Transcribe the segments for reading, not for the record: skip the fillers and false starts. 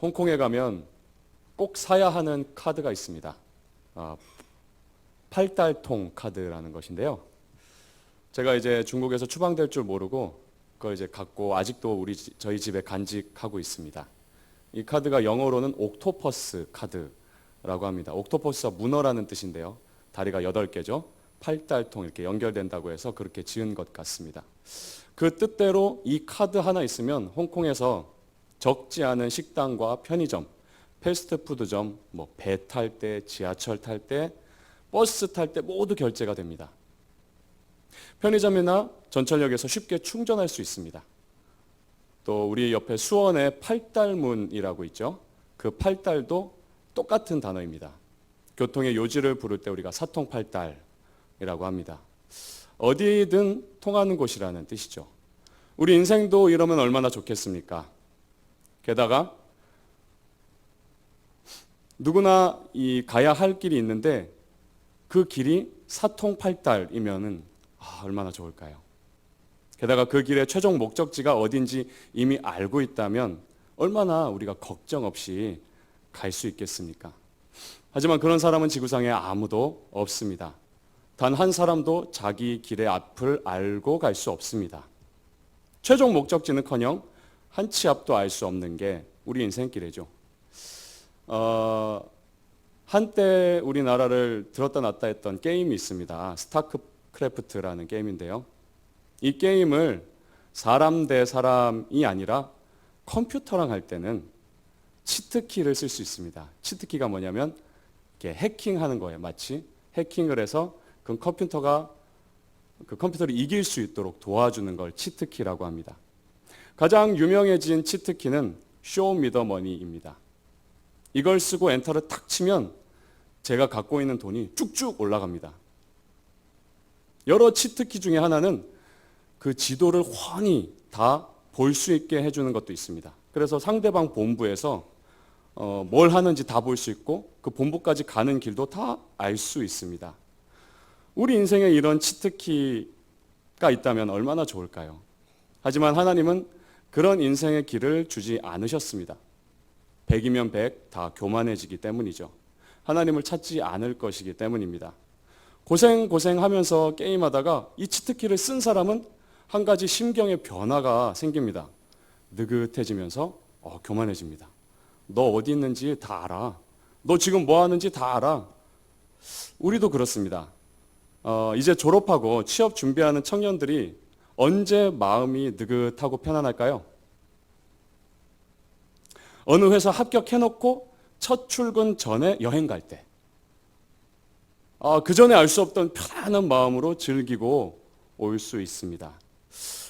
홍콩에 가면 꼭 사야 하는 카드가 있습니다. 팔달통 카드라는 것인데요. 제가 이제 중국에서 추방될 줄 모르고 그걸 이제 갖고 아직도 저희 집에 간직하고 있습니다. 이 카드가 영어로는 옥토퍼스 카드라고 합니다. 옥토퍼스가 문어라는 뜻인데요. 다리가 8개죠. 팔달통 이렇게 연결된다고 해서 그렇게 지은 것 같습니다. 그 뜻대로 이 카드 하나 있으면 홍콩에서 적지 않은 식당과 편의점, 패스트푸드점, 배 탈 때, 지하철 탈 때, 버스 탈 때 모두 결제가 됩니다. 편의점이나 전철역에서 쉽게 충전할 수 있습니다. 또 우리 옆에 수원에 팔달문이라고 있죠. 그 팔달도 똑같은 단어입니다. 교통의 요지를 부를 때 우리가 사통팔달이라고 합니다. 어디든 통하는 곳이라는 뜻이죠. 우리 인생도 이러면 얼마나 좋겠습니까? 게다가 누구나 가야 할 길이 있는데 그 길이 사통팔달이면은 얼마나 좋을까요? 게다가 그 길의 최종 목적지가 어딘지 이미 알고 있다면 얼마나 우리가 걱정 없이 갈 수 있겠습니까? 하지만 그런 사람은 지구상에 아무도 없습니다. 단 한 사람도 자기 길의 앞을 알고 갈 수 없습니다. 최종 목적지는커녕 한 치 앞도 알 수 없는 게 우리 인생길이죠. 한때 우리나라를 들었다 놨다 했던 게임이 있습니다. 스타크래프트라는 게임인데요. 이 게임을 사람 대 사람이 아니라 컴퓨터랑 할 때는 치트키를 쓸 수 있습니다. 치트키가 뭐냐면 이렇게 해킹하는 거예요. 마치 해킹을 해서 그 컴퓨터를 이길 수 있도록 도와주는 걸 치트키라고 합니다. 가장 유명해진 치트키는 쇼미더머니입니다. 이걸 쓰고 엔터를 탁 치면 제가 갖고 있는 돈이 쭉쭉 올라갑니다. 여러 치트키 중에 하나는 그 지도를 훤히 다 볼 수 있게 해주는 것도 있습니다. 그래서 상대방 본부에서 뭘 하는지 다 볼 수 있고 그 본부까지 가는 길도 다 알 수 있습니다. 우리 인생에 이런 치트키가 있다면 얼마나 좋을까요? 하지만 하나님은 그런 인생의 길을 주지 않으셨습니다. 100이면 100 다 교만해지기 때문이죠. 하나님을 찾지 않을 것이기 때문입니다. 고생하면서 게임하다가 이 치트키를 쓴 사람은 한 가지 심경의 변화가 생깁니다. 느긋해지면서 교만해집니다. 너 어디 있는지 다 알아. 너 지금 뭐 하는지 다 알아. 우리도 그렇습니다. 이제 졸업하고 취업 준비하는 청년들이 언제 마음이 느긋하고 편안할까요? 어느 회사 합격해놓고 첫 출근 전에 여행 갈 때. 그 전에 알 수 없던 편안한 마음으로 즐기고 올 수 있습니다.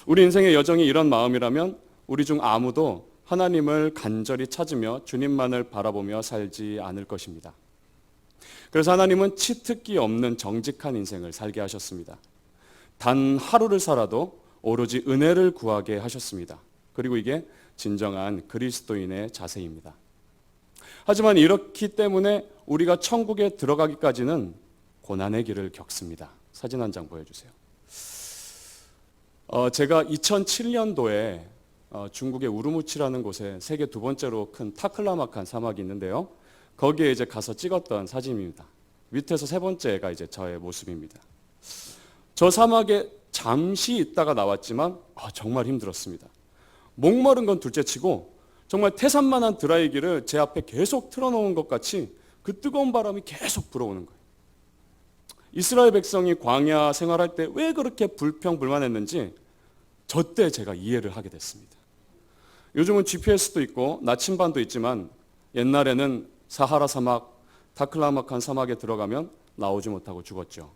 우리 인생의 여정이 이런 마음이라면 우리 중 아무도 하나님을 간절히 찾으며 주님만을 바라보며 살지 않을 것입니다. 그래서 하나님은 치트키 없는 정직한 인생을 살게 하셨습니다. 단 하루를 살아도 오로지 은혜를 구하게 하셨습니다. 그리고 이게 진정한 그리스도인의 자세입니다. 하지만 이렇기 때문에 우리가 천국에 들어가기까지는 고난의 길을 겪습니다. 사진 한 장 보여주세요. 제가 2007년도에 중국의 우르무치라는 곳에 세계 2번째로 큰 타클라마칸 사막이 있는데요. 거기에 이제 가서 찍었던 사진입니다. 밑에서 3번째가 이제 저의 모습입니다. 저 사막에 잠시 있다가 나왔지만 정말 힘들었습니다. 목마른 건 둘째치고 정말 태산만한 드라이기를 제 앞에 계속 틀어놓은 것 같이 그 뜨거운 바람이 계속 불어오는 거예요. 이스라엘 백성이 광야 생활할 때 왜 그렇게 불평불만했는지 저 때 제가 이해를 하게 됐습니다. 요즘은 GPS도 있고 나침반도 있지만 옛날에는 사하라 사막, 타클라마칸 사막에 들어가면 나오지 못하고 죽었죠.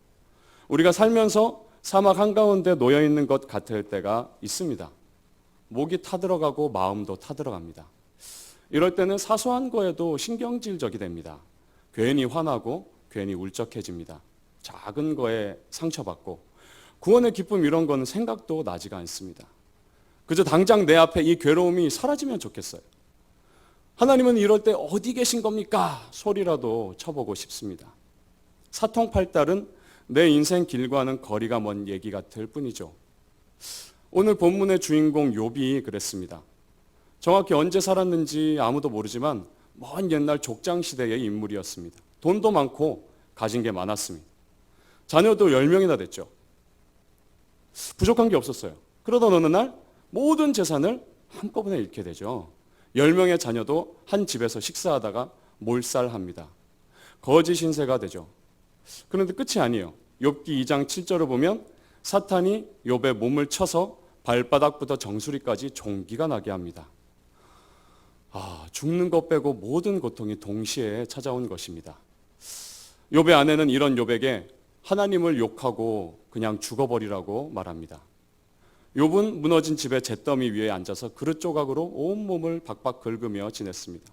우리가 살면서 사막 한가운데 놓여있는 것 같을 때가 있습니다. 목이 타들어가고 마음도 타들어갑니다. 이럴 때는 사소한 거에도 신경질적이 됩니다. 괜히 화나고 괜히 울적해집니다. 작은 거에 상처받고 구원의 기쁨 이런 거는 생각도 나지가 않습니다. 그저 당장 내 앞에 이 괴로움이 사라지면 좋겠어요. 하나님은 이럴 때 어디 계신 겁니까? 소리라도 쳐보고 싶습니다. 사통팔달은 내 인생 길과는 거리가 먼 얘기 같을 뿐이죠. 오늘 본문의 주인공 욥이 그랬습니다. 정확히 언제 살았는지 아무도 모르지만 먼 옛날 족장 시대의 인물이었습니다. 돈도 많고 가진 게 많았습니다. 자녀도 10명이나 됐죠. 부족한 게 없었어요. 그러던 어느 날 모든 재산을 한꺼번에 잃게 되죠. 10명의 자녀도 한 집에서 식사하다가 몰살합니다. 거지 신세가 되죠. 그런데 끝이 아니에요. 욥기 2장 7절을 보면 사탄이 욥의 몸을 쳐서 발바닥부터 정수리까지 종기가 나게 합니다. 죽는 것 빼고 모든 고통이 동시에 찾아온 것입니다. 욥의 아내는 이런 욥에게 하나님을 욕하고 그냥 죽어버리라고 말합니다. 욥은 무너진 집의 잿더미 위에 앉아서 그릇 조각으로 온몸을 박박 긁으며 지냈습니다.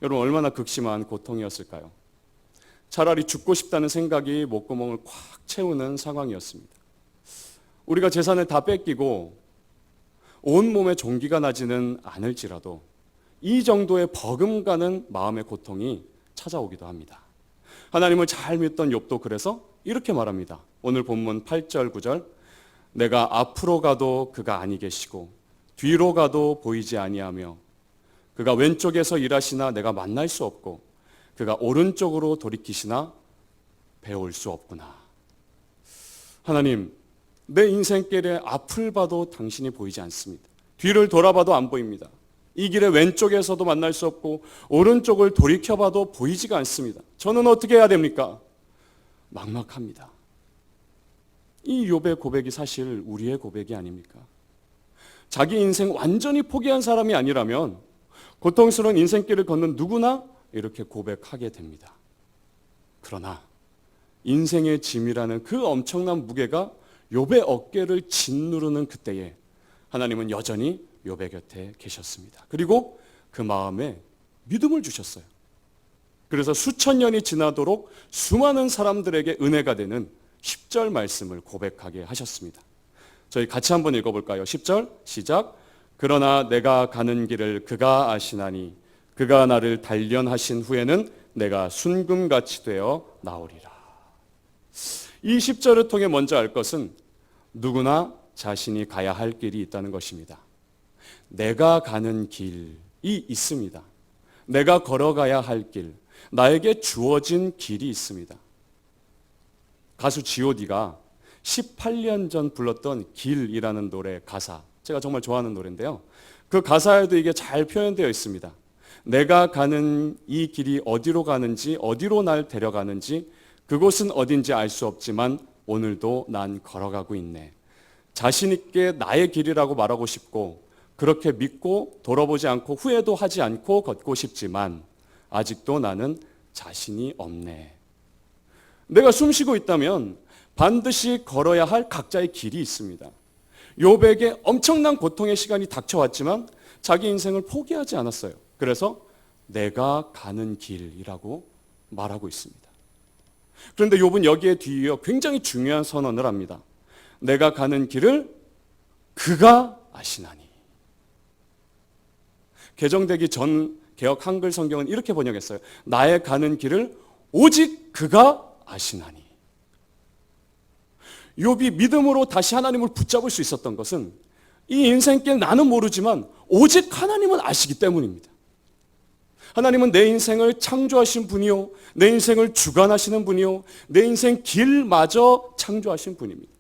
여러분, 얼마나 극심한 고통이었을까요? 차라리 죽고 싶다는 생각이 목구멍을 꽉 채우는 상황이었습니다. 우리가 재산을 다 뺏기고 온몸에 종기가 나지는 않을지라도 이 정도의 버금가는 마음의 고통이 찾아오기도 합니다. 하나님을 잘 믿던 욥도 그래서 이렇게 말합니다. 오늘 본문 8절 9절 내가 앞으로 가도 그가 아니 계시고 뒤로 가도 보이지 아니하며 그가 왼쪽에서 일하시나 내가 만날 수 없고 그가 오른쪽으로 돌이키시나 배울 수 없구나. 하나님, 내 인생길에 앞을 봐도 당신이 보이지 않습니다. 뒤를 돌아봐도 안 보입니다. 이 길의 왼쪽에서도 만날 수 없고 오른쪽을 돌이켜봐도 보이지가 않습니다. 저는 어떻게 해야 됩니까? 막막합니다. 이 욥의 고백이 사실 우리의 고백이 아닙니까? 자기 인생 완전히 포기한 사람이 아니라면 고통스러운 인생길을 걷는 누구나 이렇게 고백하게 됩니다. 그러나 인생의 짐이라는 그 엄청난 무게가 욥의 어깨를 짓누르는 그때에 하나님은 여전히 욥의 곁에 계셨습니다. 그리고 그 마음에 믿음을 주셨어요. 그래서 수천 년이 지나도록 수많은 사람들에게 은혜가 되는 10절 말씀을 고백하게 하셨습니다. 저희 같이 한번 읽어볼까요? 10절 시작. 그러나 내가 가는 길을 그가 아시나니 그가 나를 단련하신 후에는 내가 순금같이 되어 나오리라. 이 10절을 통해 먼저 알 것은 누구나 자신이 가야 할 길이 있다는 것입니다. 내가 가는 길이 있습니다. 내가 걸어가야 할 길, 나에게 주어진 길이 있습니다. 가수 G.O.D가 18년 전 불렀던 길이라는 노래 가사, 제가 정말 좋아하는 노래인데요. 그 가사에도 이게 잘 표현되어 있습니다. 내가 가는 이 길이 어디로 가는지, 어디로 날 데려가는지, 그곳은 어딘지 알 수 없지만 오늘도 난 걸어가고 있네. 자신 있게 나의 길이라고 말하고 싶고 그렇게 믿고 돌아보지 않고 후회도 하지 않고 걷고 싶지만 아직도 나는 자신이 없네. 내가 숨쉬고 있다면 반드시 걸어야 할 각자의 길이 있습니다. 욥에게 엄청난 고통의 시간이 닥쳐왔지만 자기 인생을 포기하지 않았어요. 그래서 내가 가는 길이라고 말하고 있습니다. 그런데 욥은 여기에 뒤이어 굉장히 중요한 선언을 합니다. 내가 가는 길을 그가 아시나니. 개정되기 전 개역 한글 성경은 이렇게 번역했어요. 나의 가는 길을 오직 그가 아시나니. 욥이 믿음으로 다시 하나님을 붙잡을 수 있었던 것은 이 인생길 나는 모르지만 오직 하나님은 아시기 때문입니다. 하나님은 내 인생을 창조하신 분이요, 내 인생을 주관하시는 분이요, 내 인생 길마저 창조하신 분입니다.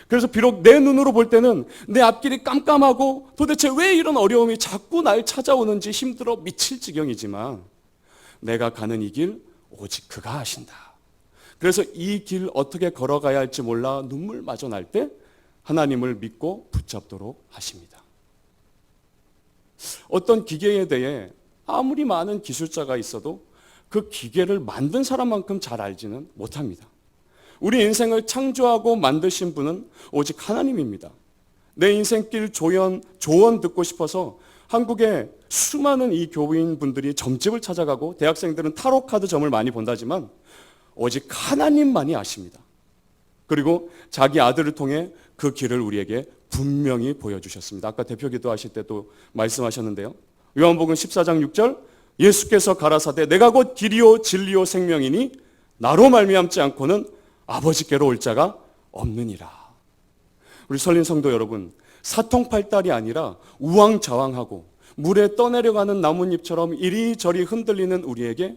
그래서 비록 내 눈으로 볼 때는 내 앞길이 깜깜하고 도대체 왜 이런 어려움이 자꾸 날 찾아오는지 힘들어 미칠 지경이지만 내가 가는 이 길 오직 그가 아신다. 그래서 이 길 어떻게 걸어가야 할지 몰라 눈물마저 날 때 하나님을 믿고 붙잡도록 하십니다. 어떤 기계에 대해 아무리 많은 기술자가 있어도 그 기계를 만든 사람만큼 잘 알지는 못합니다. 우리 인생을 창조하고 만드신 분은 오직 하나님입니다. 내 인생길 조언 듣고 싶어서 한국의 수많은 이 교인분들이 점집을 찾아가고 대학생들은 타로 카드 점을 많이 본다지만 오직 하나님만이 아십니다. 그리고 자기 아들을 통해 그 길을 우리에게 분명히 보여주셨습니다. 아까 대표 기도하실 때도 말씀하셨는데요. 요한복음 14장 6절 예수께서 가라사대 내가 곧 길이요 진리요 생명이니 나로 말미암지 않고는 아버지께로 올 자가 없느니라. 우리 설린 성도 여러분, 사통팔달이 아니라 우왕좌왕하고 물에 떠내려가는 나뭇잎처럼 이리저리 흔들리는 우리에게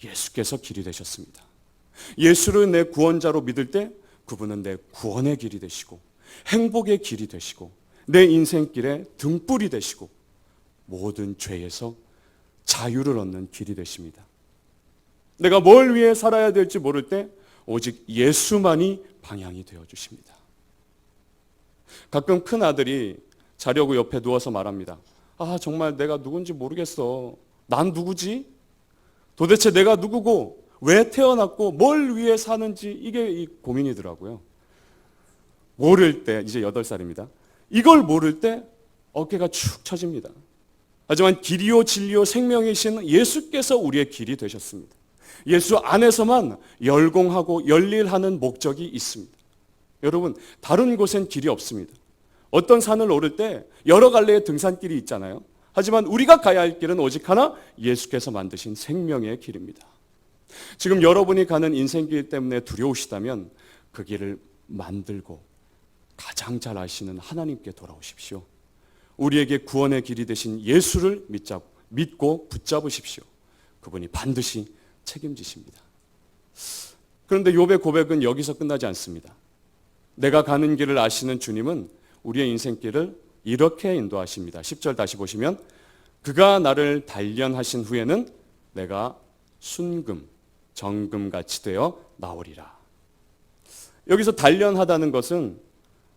예수께서 길이 되셨습니다. 예수를 내 구원자로 믿을 때 그분은 내 구원의 길이 되시고 행복의 길이 되시고 내 인생길의 등불이 되시고 모든 죄에서 자유를 얻는 길이 되십니다. 내가 뭘 위해 살아야 될지 모를 때 오직 예수만이 방향이 되어주십니다. 가끔 큰 아들이 자려고 옆에 누워서 말합니다. 아, 정말 내가 누군지 모르겠어. 난 누구지? 도대체 내가 누구고 왜 태어났고 뭘 위해 사는지 이게 이 고민이더라고요. 모를 때, 이제 8살입니다. 이걸 모를 때 어깨가 축 처집니다. 하지만 길이요 진리요 생명이신 예수께서 우리의 길이 되셨습니다. 예수 안에서만 열공하고 열일하는 목적이 있습니다. 여러분, 다른 곳엔 길이 없습니다. 어떤 산을 오를 때 여러 갈래의 등산길이 있잖아요. 하지만 우리가 가야 할 길은 오직 하나, 예수께서 만드신 생명의 길입니다. 지금 여러분이 가는 인생길 때문에 두려우시다면 그 길을 만들고 가장 잘 아시는 하나님께 돌아오십시오. 우리에게 구원의 길이 되신 예수를 믿고 붙잡으십시오. 그분이 반드시 책임지십니다. 그런데 욥의 고백은 여기서 끝나지 않습니다. 내가 가는 길을 아시는 주님은 우리의 인생길을 이렇게 인도하십니다. 10절 다시 보시면 그가 나를 단련하신 후에는 내가 순금, 정금같이 되어 나오리라. 여기서 단련하다는 것은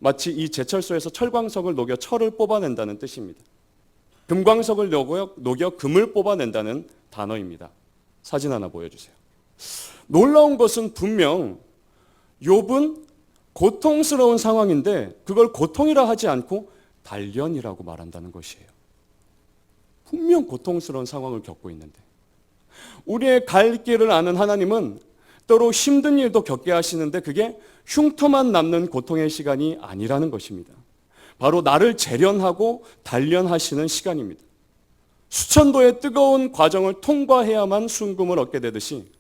마치 이 제철소에서 철광석을 녹여 철을 뽑아낸다는 뜻입니다. 금광석을 녹여 금을 뽑아낸다는 단어입니다. 사진 하나 보여주세요. 놀라운 것은 분명 욥은 고통스러운 상황인데 그걸 고통이라 하지 않고 단련이라고 말한다는 것이에요. 분명 고통스러운 상황을 겪고 있는데 우리의 갈 길을 아는 하나님은 때로 힘든 일도 겪게 하시는데 그게 흉터만 남는 고통의 시간이 아니라는 것입니다. 바로 나를 재련하고 단련하시는 시간입니다. 수천도의 뜨거운 과정을 통과해야만 순금을 얻게 되듯이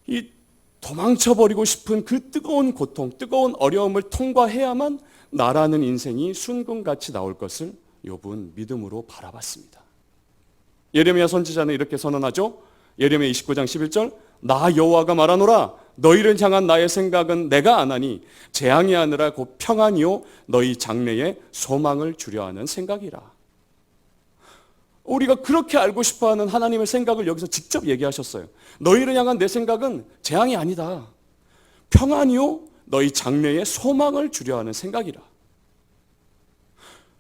이 도망쳐버리고 싶은 그 뜨거운 고통, 뜨거운 어려움을 통과해야만 나라는 인생이 순금같이 나올 것을 욥은 믿음으로 바라봤습니다. 예레미야 선지자는 이렇게 선언하죠. 예레미야 29장 11절 나 여호와가 말하노라 너희를 향한 나의 생각은 내가 아나니 재앙이 아니라 곧 평안이요 너희 장래에 소망을 주려 하는 생각이라. 우리가 그렇게 알고 싶어하는 하나님의 생각을 여기서 직접 얘기하셨어요. 너희를 향한 내 생각은 재앙이 아니다. 평안이요 너희 장래에 소망을 주려 하는 생각이라.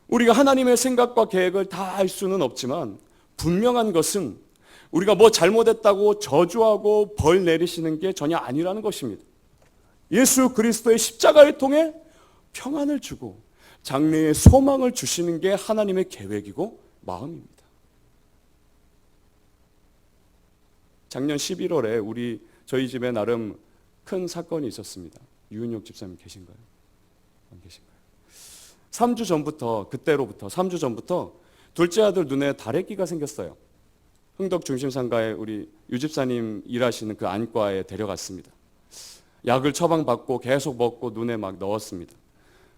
우리가 하나님의 생각과 계획을 다 알 수는 없지만 분명한 것은 우리가 뭐 잘못했다고 저주하고 벌 내리시는 게 전혀 아니라는 것입니다. 예수 그리스도의 십자가를 통해 평안을 주고 장래에 소망을 주시는 게 하나님의 계획이고 마음입니다. 작년 11월에 저희 집에 나름 큰 사건이 있었습니다. 유은혁 집사님 계신가요? 안 계신가요? 3주 전부터 둘째 아들 눈에 다래끼가 생겼어요. 흥덕 중심상가에 우리 유 집사님 일하시는 그 안과에 데려갔습니다. 약을 처방받고 계속 먹고 눈에 막 넣었습니다.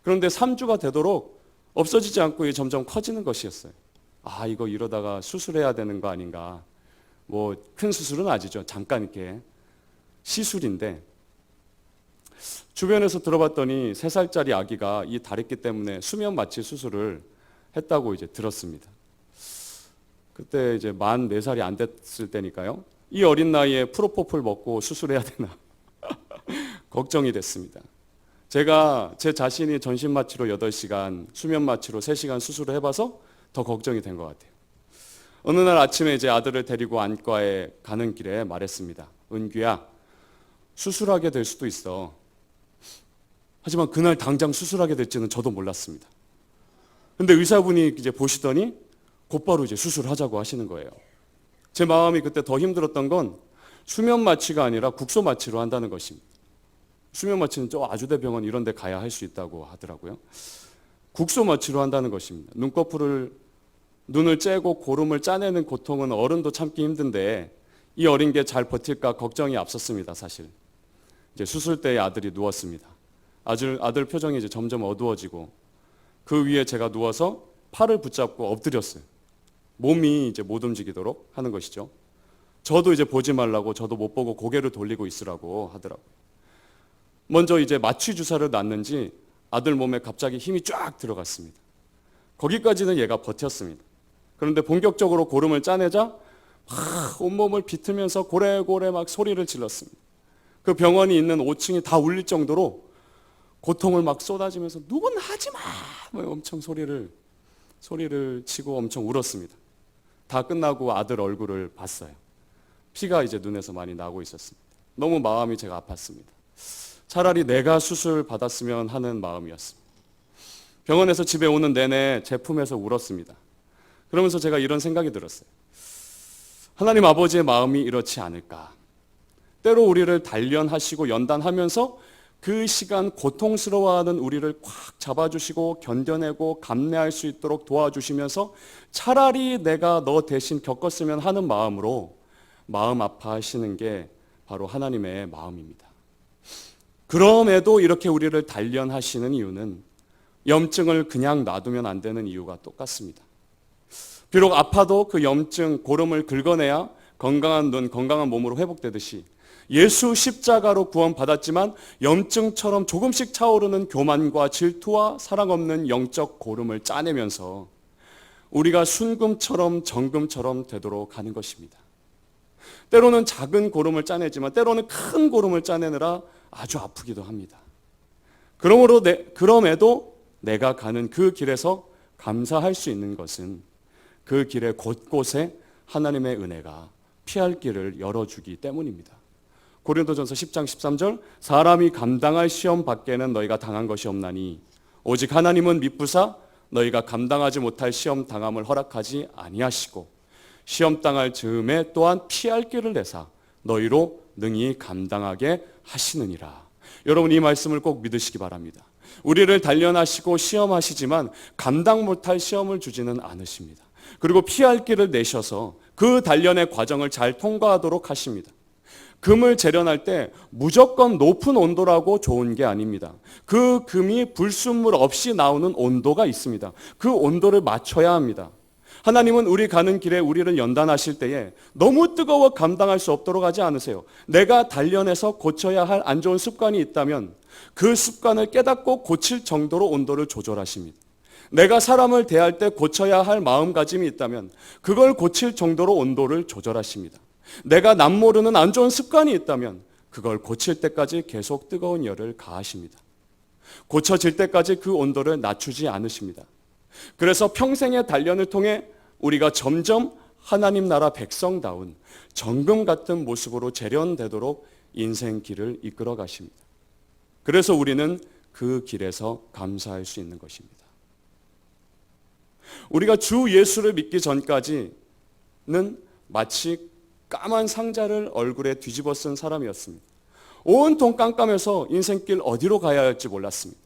그런데 3주가 되도록 없어지지 않고 점점 커지는 것이었어요. 아, 이거 이러다가 수술해야 되는 거 아닌가. 뭐 큰 수술은 아니죠. 잠깐 이렇게 시술인데 주변에서 들어봤더니 3살짜리 아기가 이 다래끼 때문에 수면 마취 수술을 했다고 이제 들었습니다. 그때 이제 만 4살이 안 됐을 때니까요. 이 어린 나이에 프로포폴 먹고 수술해야 되나 걱정이 됐습니다. 제가 제 자신이 전신 마취로 8시간, 수면 마취로 3시간 수술을 해봐서 더 걱정이 된 것 같아요. 어느 날 아침에 이제 아들을 데리고 안과에 가는 길에 말했습니다. 은규야, 수술하게 될 수도 있어. 하지만 그날 당장 수술하게 될지는 저도 몰랐습니다. 근데 의사분이 이제 보시더니 곧바로 이제 수술하자고 하시는 거예요. 제 마음이 그때 더 힘들었던 건 수면 마취가 아니라 국소 마취로 한다는 것입니다. 수면 마취는 저 아주대병원 이런 데 가야 할 수 있다고 하더라고요. 국소 마취로 한다는 것입니다. 눈을 째고 고름을 짜내는 고통은 어른도 참기 힘든데 이 어린 게 잘 버틸까 걱정이 앞섰습니다. 사실 이제 수술대에 아들이 누웠습니다. 아들 표정이 이제 점점 어두워지고 그 위에 제가 누워서 팔을 붙잡고 엎드렸어요. 몸이 이제 못 움직이도록 하는 것이죠. 저도 이제 보지 말라고, 저도 못 보고 고개를 돌리고 있으라고 하더라고요. 먼저 이제 마취 주사를 놨는지 아들 몸에 갑자기 힘이 쫙 들어갔습니다. 거기까지는 얘가 버텼습니다. 그런데 본격적으로 고름을 짜내자 막 온몸을 비틀면서 고래고래 막 소리를 질렀습니다. 그 병원이 있는 5층이 다 울릴 정도로 고통을 막 쏟아지면서 누군 하지 마! 뭐 엄청 소리를 치고 엄청 울었습니다. 다 끝나고 아들 얼굴을 봤어요. 피가 이제 눈에서 많이 나고 있었습니다. 너무 마음이 제가 아팠습니다. 차라리 내가 수술 받았으면 하는 마음이었습니다. 병원에서 집에 오는 내내 제 품에서 울었습니다. 그러면서 제가 이런 생각이 들었어요. 하나님 아버지의 마음이 이렇지 않을까? 때로 우리를 단련하시고 연단하면서 그 시간 고통스러워하는 우리를 꽉 잡아주시고 견뎌내고 감내할 수 있도록 도와주시면서 차라리 내가 너 대신 겪었으면 하는 마음으로 마음 아파하시는 게 바로 하나님의 마음입니다. 그럼에도 이렇게 우리를 단련하시는 이유는 염증을 그냥 놔두면 안 되는 이유가 똑같습니다. 비록 아파도 그 염증, 고름을 긁어내야 건강한 눈, 건강한 몸으로 회복되듯이 예수 십자가로 구원받았지만 염증처럼 조금씩 차오르는 교만과 질투와 사랑 없는 영적 고름을 짜내면서 우리가 순금처럼 정금처럼 되도록 하는 것입니다. 때로는 작은 고름을 짜내지만 때로는 큰 고름을 짜내느라 아주 아프기도 합니다. 그럼에도 내가 가는 그 길에서 감사할 수 있는 것은 그 길의 곳곳에 하나님의 은혜가 피할 길을 열어주기 때문입니다. 고린도전서 10장 13절 사람이 감당할 시험 밖에는 너희가 당한 것이 없나니 오직 하나님은 미쁘사 너희가 감당하지 못할 시험 당함을 허락하지 아니하시고 시험 당할 즈음에 또한 피할 길을 내사 너희로 능히 감당하게 하시느니라. 여러분 이 말씀을 꼭 믿으시기 바랍니다. 우리를 단련하시고 시험하시지만 감당 못할 시험을 주지는 않으십니다. 그리고 피할 길을 내셔서 그 단련의 과정을 잘 통과하도록 하십니다. 금을 재련할 때 무조건 높은 온도라고 좋은 게 아닙니다. 그 금이 불순물 없이 나오는 온도가 있습니다. 그 온도를 맞춰야 합니다. 하나님은 우리 가는 길에 우리를 연단하실 때에 너무 뜨거워 감당할 수 없도록 하지 않으세요. 내가 단련해서 고쳐야 할 안 좋은 습관이 있다면 그 습관을 깨닫고 고칠 정도로 온도를 조절하십니다. 내가 사람을 대할 때 고쳐야 할 마음가짐이 있다면 그걸 고칠 정도로 온도를 조절하십니다. 내가 남 모르는 안 좋은 습관이 있다면 그걸 고칠 때까지 계속 뜨거운 열을 가하십니다. 고쳐질 때까지 그 온도를 낮추지 않으십니다. 그래서 평생의 단련을 통해 우리가 점점 하나님 나라 백성다운 정금 같은 모습으로 재련되도록 인생 길을 이끌어 가십니다. 그래서 우리는 그 길에서 감사할 수 있는 것입니다. 우리가 주 예수를 믿기 전까지는 마치 까만 상자를 얼굴에 뒤집어 쓴 사람이었습니다. 온통 깜깜해서 인생길 어디로 가야 할지 몰랐습니다.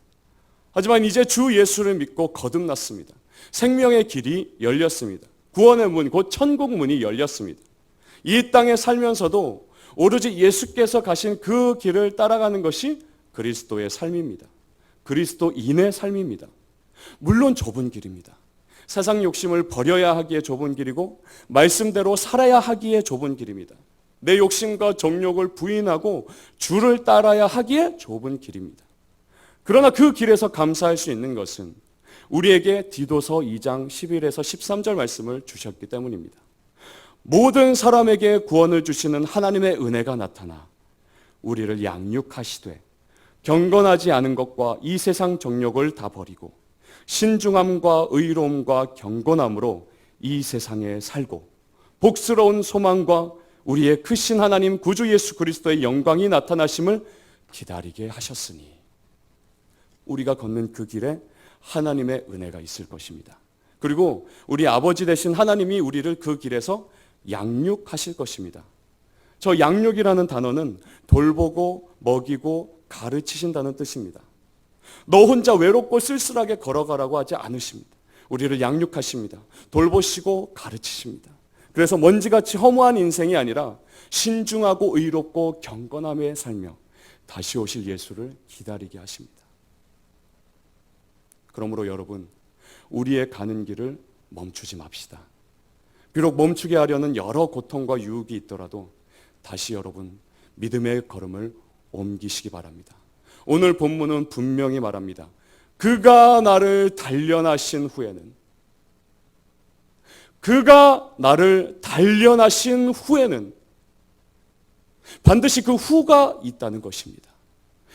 하지만 이제 주 예수를 믿고 거듭났습니다. 생명의 길이 열렸습니다. 구원의 문, 곧 천국 문이 열렸습니다. 이 땅에 살면서도 오로지 예수께서 가신 그 길을 따라가는 것이 그리스도의 삶입니다. 그리스도인의 삶입니다. 물론 좁은 길입니다. 세상 욕심을 버려야 하기에 좁은 길이고 말씀대로 살아야 하기에 좁은 길입니다. 내 욕심과 정욕을 부인하고 주를 따라야 하기에 좁은 길입니다. 그러나 그 길에서 감사할 수 있는 것은 우리에게 디도서 2장 11에서 13절 말씀을 주셨기 때문입니다. 모든 사람에게 구원을 주시는 하나님의 은혜가 나타나 우리를 양육하시되 경건하지 않은 것과 이 세상 정욕을 다 버리고 신중함과 의로움과 경건함으로 이 세상에 살고 복스러운 소망과 우리의 크신 하나님 구주 예수 그리스도의 영광이 나타나심을 기다리게 하셨으니 우리가 걷는 그 길에 하나님의 은혜가 있을 것입니다. 그리고 우리 아버지 되신 하나님이 우리를 그 길에서 양육하실 것입니다. 저 양육이라는 단어는 돌보고 먹이고 가르치신다는 뜻입니다. 너 혼자 외롭고 쓸쓸하게 걸어가라고 하지 않으십니다. 우리를 양육하십니다. 돌보시고 가르치십니다. 그래서 먼지같이 허무한 인생이 아니라 신중하고 의롭고 경건함에 살며 다시 오실 예수를 기다리게 하십니다. 그러므로 여러분, 우리의 가는 길을 멈추지 맙시다. 비록 멈추게 하려는 여러 고통과 유혹이 있더라도 다시 여러분 믿음의 걸음을 옮기시기 바랍니다. 오늘 본문은 분명히 말합니다. 그가 나를 단련하신 후에는 반드시 그 후가 있다는 것입니다.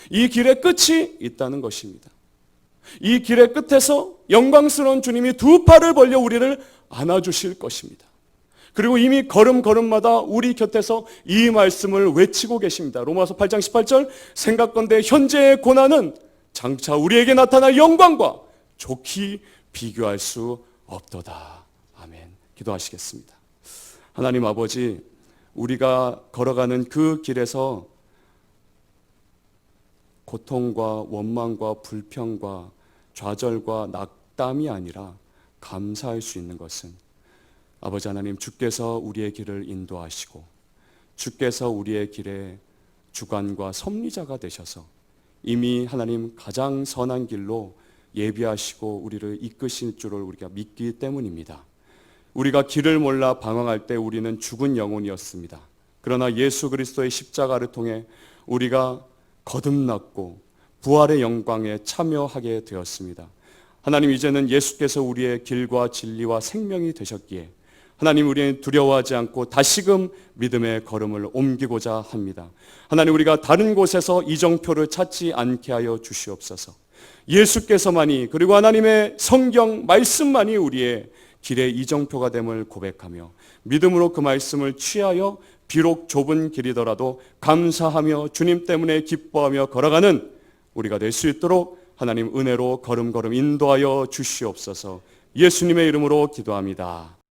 이 길의 끝이 있다는 것입니다. 이 길의 끝에서 영광스러운 주님이 두 팔을 벌려 우리를 안아주실 것입니다. 그리고 이미 걸음걸음마다 우리 곁에서 이 말씀을 외치고 계십니다. 로마서 8장 18절 생각건대 현재의 고난은 장차 우리에게 나타날 영광과 좋게 비교할 수 없도다. 아멘. 기도하시겠습니다. 하나님 아버지, 우리가 걸어가는 그 길에서 고통과 원망과 불평과 좌절과 낙담이 아니라 감사할 수 있는 것은 아버지 하나님, 주께서 우리의 길을 인도하시고 주께서 우리의 길의 주관과 섭리자가 되셔서 이미 하나님 가장 선한 길로 예비하시고 우리를 이끄실 줄을 우리가 믿기 때문입니다. 우리가 길을 몰라 방황할 때 우리는 죽은 영혼이었습니다. 그러나 예수 그리스도의 십자가를 통해 우리가 거듭났고 부활의 영광에 참여하게 되었습니다. 하나님, 이제는 예수께서 우리의 길과 진리와 생명이 되셨기에 하나님, 우리는 두려워하지 않고 다시금 믿음의 걸음을 옮기고자 합니다. 하나님, 우리가 다른 곳에서 이정표를 찾지 않게 하여 주시옵소서. 예수께서만이, 그리고 하나님의 성경 말씀만이 우리의 길의 이정표가 됨을 고백하며 믿음으로 그 말씀을 취하여 비록 좁은 길이더라도 감사하며 주님 때문에 기뻐하며 걸어가는 우리가 될 수 있도록 하나님 은혜로 걸음걸음 인도하여 주시옵소서. 예수님의 이름으로 기도합니다.